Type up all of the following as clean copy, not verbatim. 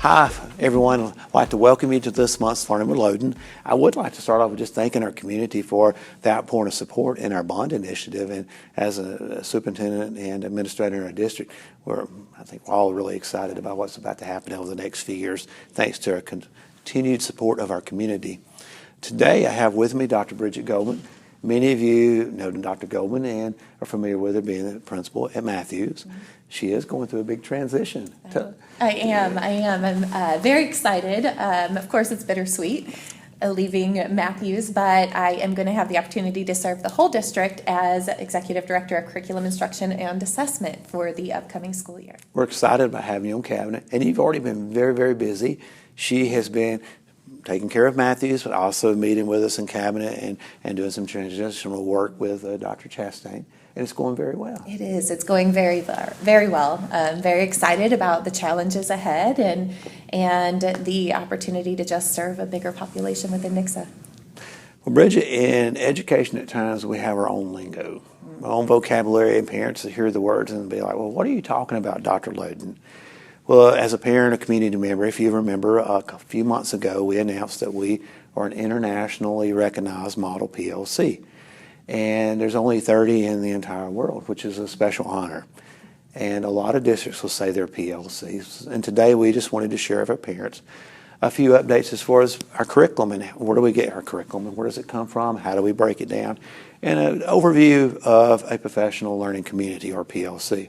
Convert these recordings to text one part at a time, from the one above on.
Hi, everyone. I'd like to welcome you to this month's Learning with Loden. I would like to start off with just thanking our community for the outpouring of support in our bond initiative. And as a superintendent and administrator in our district, I think we're all really excited about what's about to happen over the next few years, thanks to our continued support of our community. Today, I have with me Dr. Brigette Golmen. Many of you know Dr. Golmen and are familiar with her being the principal at Mathews. Mm-hmm. She is going through a big transition. I am. I'm very excited. Of course, it's bittersweet leaving Mathews, but I am going to have the opportunity to serve the whole district as Executive Director of Curriculum Instruction and Assessment for the upcoming school year. We're excited about having you on cabinet, and you've already been very, very busy. She has been taking care of Mathews, but also meeting with us in cabinet and doing some transitional work with Dr. Chastain, and it's going very well. It is. It's going very well. I'm very excited about the challenges ahead and the opportunity to just serve a bigger population within Nixa. Well, Bridget, in education at times we have our own lingo, our own vocabulary, and parents hear the words and be like, well, what are you talking about, Dr. Loden? Well, as a parent, a community member, if you remember, a few months ago, we announced that we are an internationally recognized model PLC. And there's only 30 in the entire world, which is a special honor. And a lot of districts will say they're PLCs. And today, we just wanted to share with our parents a few updates as far as our curriculum and where do we get our curriculum and where does it come from, how do we break it down, and an overview of a professional learning community, or PLC.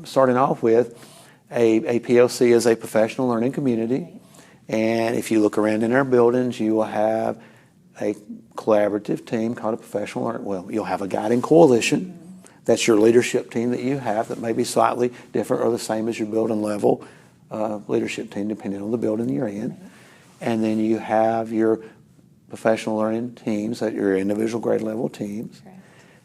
Starting off with, a PLC is a professional learning community, and if you look around in our buildings, you will have a collaborative team called a professional learning. Well, you'll have a guiding coalition. That's your leadership team that you have that may be slightly different or the same as your building level leadership team, depending on the building you're in. And then you have your professional learning teams at your individual grade level teams.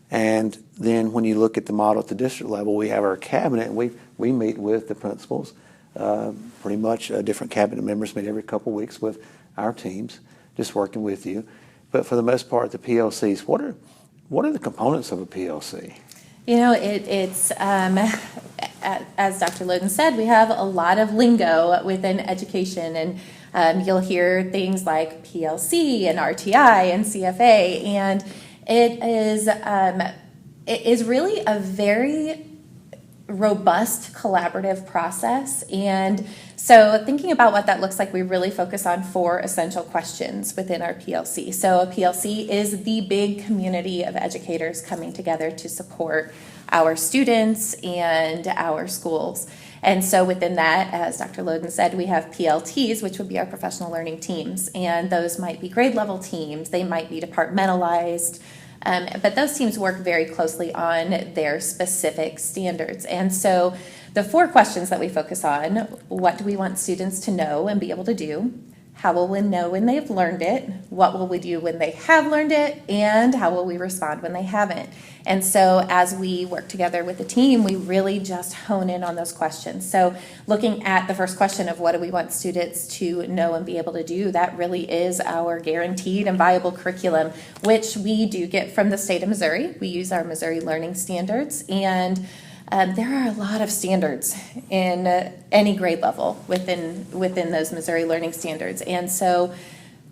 And then when you look at the model at the district level, we have our cabinet, and we meet with the principals. Pretty much different cabinet members meet every couple of weeks with our teams, just working with you. But for the most part, the PLCs, what are the components of a PLC? You know, it's as Dr. Loden said, we have a lot of lingo within education, and you'll hear things like PLC and RTI and CFA, and it is really a very robust collaborative process. And so thinking about what that looks like, we really focus on 4 essential questions within our PLC. So a PLC is the big community of educators coming together to support our students and our schools. And so within that, as Dr. Loden said, we have PLTs, which would be our professional learning teams. And those might be grade level teams. They might be departmentalized. But those teams work very closely on their specific standards. And so the 4 questions that we focus on: what do we want students to know and be able to do? How will we know when they've learned it? What will we do when they have learned it? And how will we respond when they haven't? And so as we work together with the team, we really just hone in on those questions. So looking at the first question of what do we want students to know and be able to do, that really is our guaranteed and viable curriculum, which we do get from the state of Missouri. We use our Missouri Learning Standards, and there are a lot of standards in any grade level within those Missouri Learning Standards. And so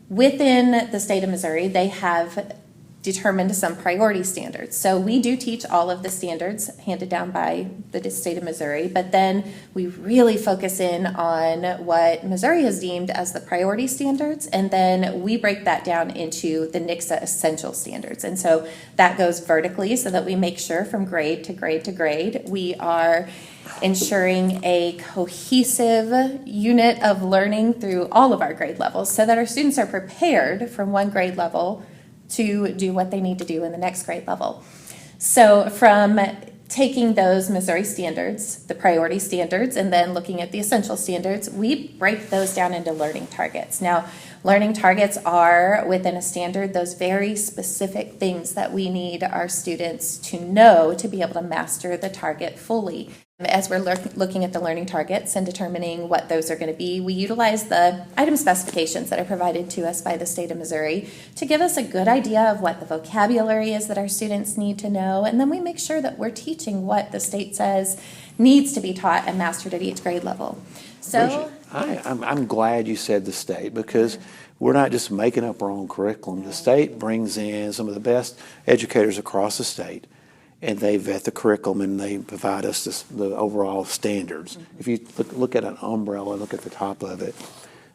within the state of Missouri, they have determined some priority standards. So we do teach all of the standards handed down by the state of Missouri, but then we really focus in on what Missouri has deemed as the priority standards, and then we break that down into the Nixa essential standards. And so that goes vertically so that we make sure from grade to grade to grade we are ensuring a cohesive unit of learning through all of our grade levels so that our students are prepared from one grade level to do what they need to do in the next grade level. So from taking those Missouri standards, the priority standards, and then looking at the essential standards, we break those down into learning targets. Now, learning targets are, within a standard, those very specific things that we need our students to know to be able to master the target fully. As we're looking at the learning targets and determining what those are going to be, we utilize the item specifications that are provided to us by the state of Missouri to give us a good idea of what the vocabulary is that our students need to know, and then we make sure that we're teaching what the state says needs to be taught and mastered at each grade level. So, I'm glad you said the state, because we're not just making up our own curriculum. The state brings in some of the best educators across the state, and they vet the curriculum and they provide us the overall standards. If you look at an umbrella, look at the top of it,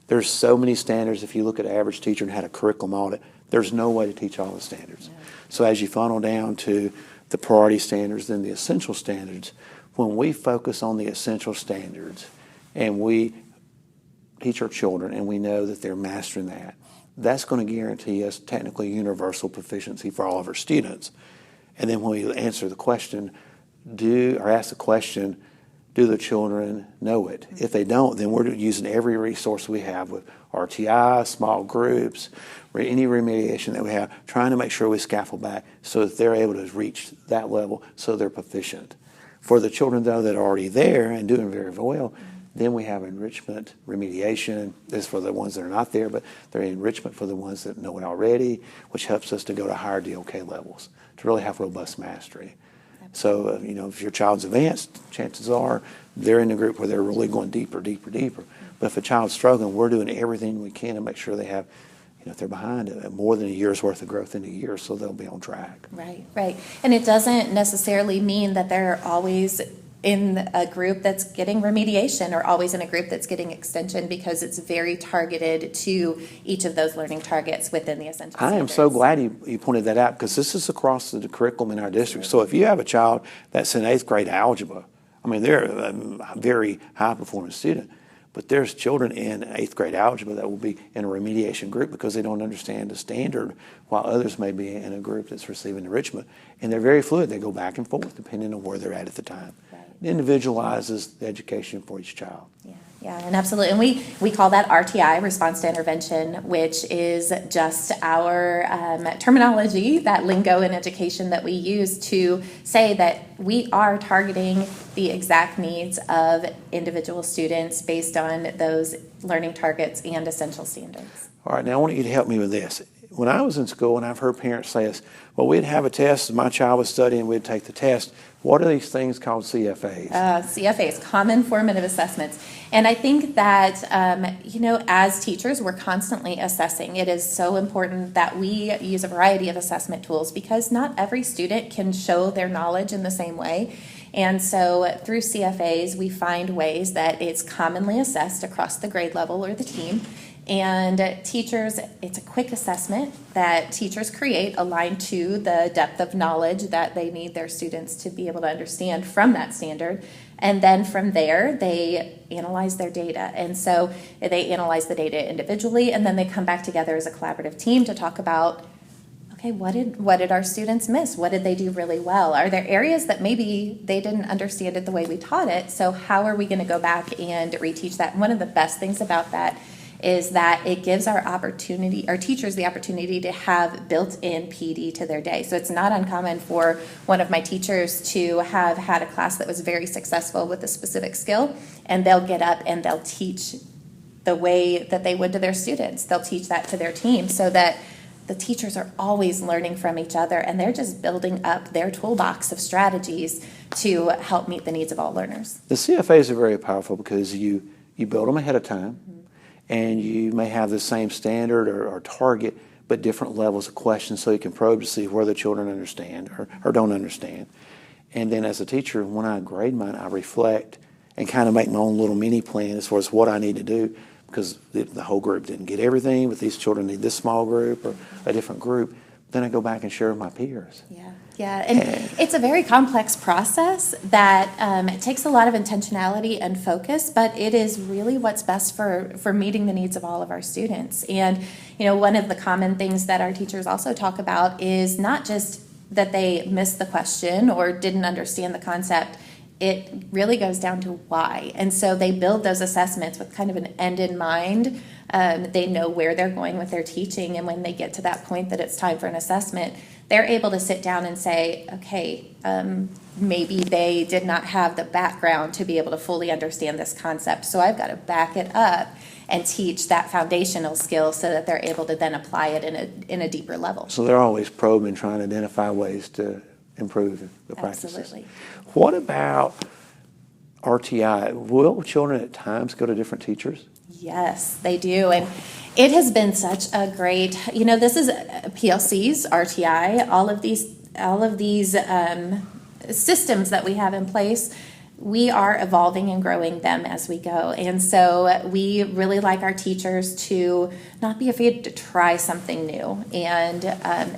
there's so many standards. If you look at an average teacher and had a curriculum audit, there's no way to teach all the standards. So as you funnel down to the priority standards, then the essential standards, when we focus on the essential standards and we teach our children and we know that they're mastering that, that's going to guarantee us technically universal proficiency for all of our students. And then when we answer the question, ask the question, do the children know it? If they don't, then we're using every resource we have with RTI, small groups, any remediation that we have, trying to make sure we scaffold back so that they're able to reach that level so they're proficient. For the children, though, that are already there and doing very well, then we have enrichment, remediation. This is for the ones that are not there, but they're enrichment for the ones that know it already, which helps us to go to higher DOK levels, to really have robust mastery. So, if your child's advanced, chances are they're in a group where they're really going deeper. But if a child's struggling, we're doing everything we can to make sure they have, if they're behind, more than a year's worth of growth in a year, so they'll be on track. Right. And it doesn't necessarily mean that they're always in a group that's getting remediation or always in a group that's getting extension, because it's very targeted to each of those learning targets within the essential standards. I am so glad you pointed that out, because this is across the curriculum in our district. So if you have a child that's in 8th grade algebra, they're a very high-performing student, but there's children in 8th grade algebra that will be in a remediation group because they don't understand the standard, while others may be in a group that's receiving enrichment. And they're very fluid. They go back and forth depending on where they're at the time. It individualizes the education for each child. Yeah, and absolutely. And we call that RTI, response to intervention, which is just our terminology, that lingo in education that we use to say that we are targeting the exact needs of individual students based on those learning targets and essential standards. All right, now I want you to help me with this. When I was in school, and I've heard parents say this, well, we'd have a test, and my child was studying, we'd take the test. What are these things called CFAs? CFAs, Common Formative Assessments. And I think that, as teachers, we're constantly assessing. It is so important that we use a variety of assessment tools, because not every student can show their knowledge in the same way. And so through CFAs, we find ways that it's commonly assessed across the grade level or the team. And teachers, it's a quick assessment that teachers create aligned to the depth of knowledge that they need their students to be able to understand from that standard. And then from there, they analyze their data. And so they analyze the data individually, and then they come back together as a collaborative team to talk about, okay, what did our students miss? What did they do really well? Are there areas that maybe they didn't understand it the way we taught it? So how are we going to go back and reteach that? And one of the best things about that is that it gives our teachers the opportunity to have built-in PD to their day. So it's not uncommon for one of my teachers to have had a class that was very successful with a specific skill, and they'll get up and they'll teach the way that they would to their students. They'll teach that to their team, so that the teachers are always learning from each other, and they're just building up their toolbox of strategies to help meet the needs of all learners. The CFAs are very powerful because you build them ahead of time. And you may have the same standard or target, but different levels of questions, so you can probe to see where the children understand or don't understand. And then as a teacher, when I grade mine, I reflect and kind of make my own little mini plan as far as what I need to do, because the whole group didn't get everything, but these children need this small group or a different group. Then I go back and share with my peers. Yeah, and it's a very complex process that it takes a lot of intentionality and focus, but it is really what's best for meeting the needs of all of our students. And, one of the common things that our teachers also talk about is not just that they missed the question or didn't understand the concept. It really goes down to why. And so they build those assessments with kind of an end in mind. They know where they're going with their teaching, and when they get to that point that it's time for an assessment, they're able to sit down and say, okay, maybe they did not have the background to be able to fully understand this concept, so I've got to back it up and teach that foundational skill so that they're able to then apply it in a deeper level. So they're always probing, trying to identify ways to improve the practices. Absolutely. What about RTI? Will children at times go to different teachers? Yes, they do. And it has been such a great, this is PLCs, RTI, all of these systems that we have in place. We are evolving and growing them as we go. And so we really like our teachers to not be afraid to try something new and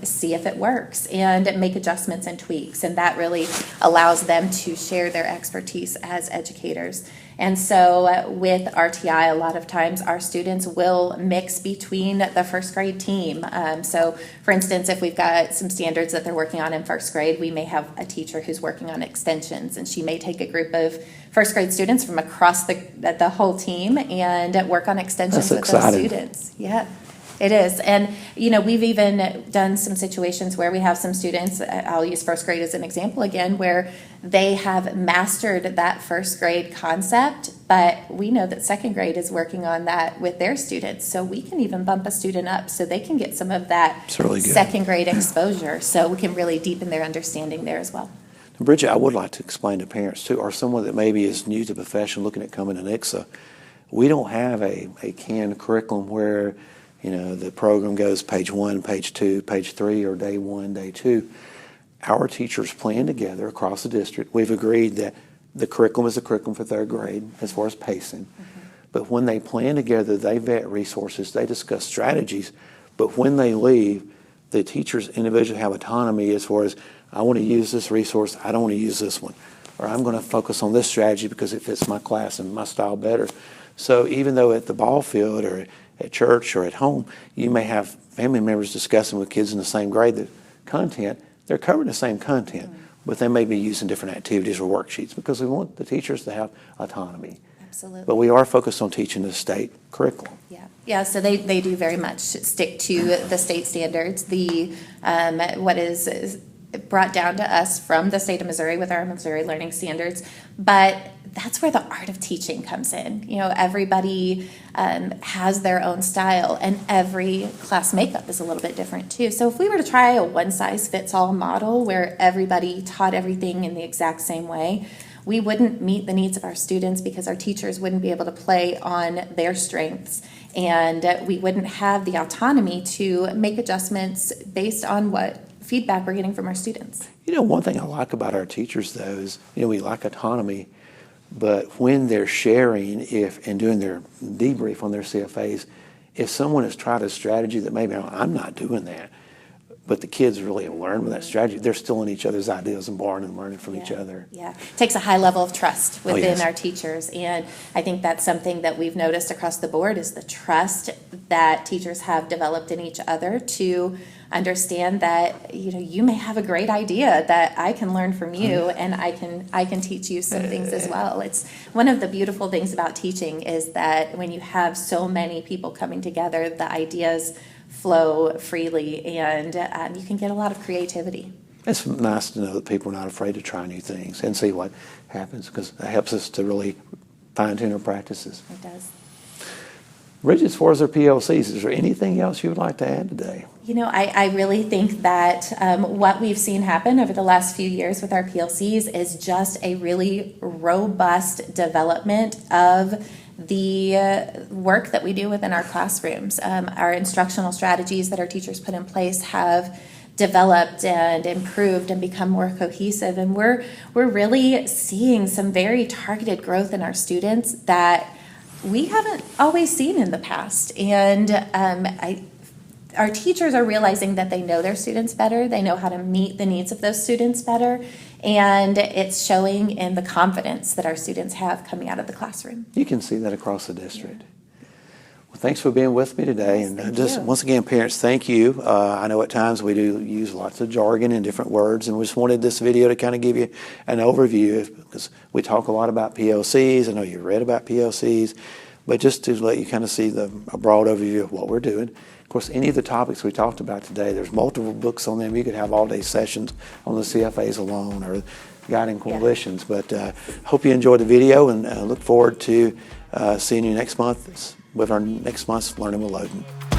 see if it works and make adjustments and tweaks. And that really allows them to share their expertise as educators. And so with RTI, a lot of times our students will mix between the first grade team. So for instance, if we've got some standards that they're working on in first grade, we may have a teacher who's working on extensions, and she may take a group of first grade students from across the whole team and work on extensions with those students. Yeah. It is. And, we've even done some situations where we have some students, I'll use first grade as an example again, where they have mastered that first grade concept, but we know that second grade is working on that with their students. So we can even bump a student up so they can get some of that really second grade exposure. So we can really deepen their understanding there as well. Brigette, I would like to explain to parents too, or someone that maybe is new to the profession looking at coming to NICSA, we don't have a canned curriculum where the program goes page 1, page 2, page 3, or day 1, day 2. Our teachers plan together across the district. We've agreed that the curriculum is the curriculum for third grade as far as pacing. Mm-hmm. But when they plan together, they vet resources, they discuss strategies. But when they leave, the teachers individually have autonomy as far as, I want to use this resource, I don't want to use this one. Or I'm going to focus on this strategy because it fits my class and my style better. So even though at the ball field or at church or at home, you may have family members discussing with kids in the same grade the content, they're covering the same content, but they may be using different activities or worksheets because we want the teachers to have autonomy. Absolutely. But we are focused on teaching the state curriculum. Yeah, so they do very much stick to the state standards. The what is brought down to us from the state of Missouri with our Missouri Learning Standards, but that's where the art of teaching comes in. Everybody has their own style, and every class makeup is a little bit different too. So if we were to try a one-size-fits-all model where everybody taught everything in the exact same way, we wouldn't meet the needs of our students because our teachers wouldn't be able to play on their strengths, and we wouldn't have the autonomy to make adjustments based on what feedback we're getting from our students. One thing I like about our teachers, though, is, we like autonomy, but when they're sharing and doing their debrief on their CFAs, if someone has tried a strategy that maybe I'm not doing that, but the kids really have learned with that strategy, they're still in each other's ideas and borrowing and learning from each other. Yeah, it takes a high level of trust within our teachers, and I think that's something that we've noticed across the board is the trust that teachers have developed in each other to understand that you may have a great idea that I can learn from you, and I can teach you some things as well. It's one of the beautiful things about teaching is that when you have so many people coming together, the ideas flow freely, and you can get a lot of creativity. It's nice to know that people are not afraid to try new things and see what happens, because it helps us to really fine-tune our practices. It does. Brigette, as far as our PLCs, is there anything else you would like to add today? I really think that what we've seen happen over the last few years with our PLCs is just a really robust development of the work that we do within our classrooms. Our instructional strategies that our teachers put in place have developed and improved and become more cohesive, and we're really seeing some very targeted growth in our students that we haven't always seen in the past. And our teachers are realizing that they know their students better, they know how to meet the needs of those students better, and it's showing in the confidence that our students have coming out of the classroom. You can see that across the district. Well, thanks for being with me today. Yes, and once again, parents, thank you. I know at times we do use lots of jargon and different words, and we just wanted this video to kind of give you an overview, because we talk a lot about PLCs. I know you read about PLCs, but just to let you kind of see a broad overview of what we're doing. Of course, any of the topics we talked about today, there's multiple books on them. You could have all-day sessions on the CFAs alone or guiding coalitions. Yeah. But hope you enjoyed the video, and look forward to seeing you next month with our next month's Learning with Loden.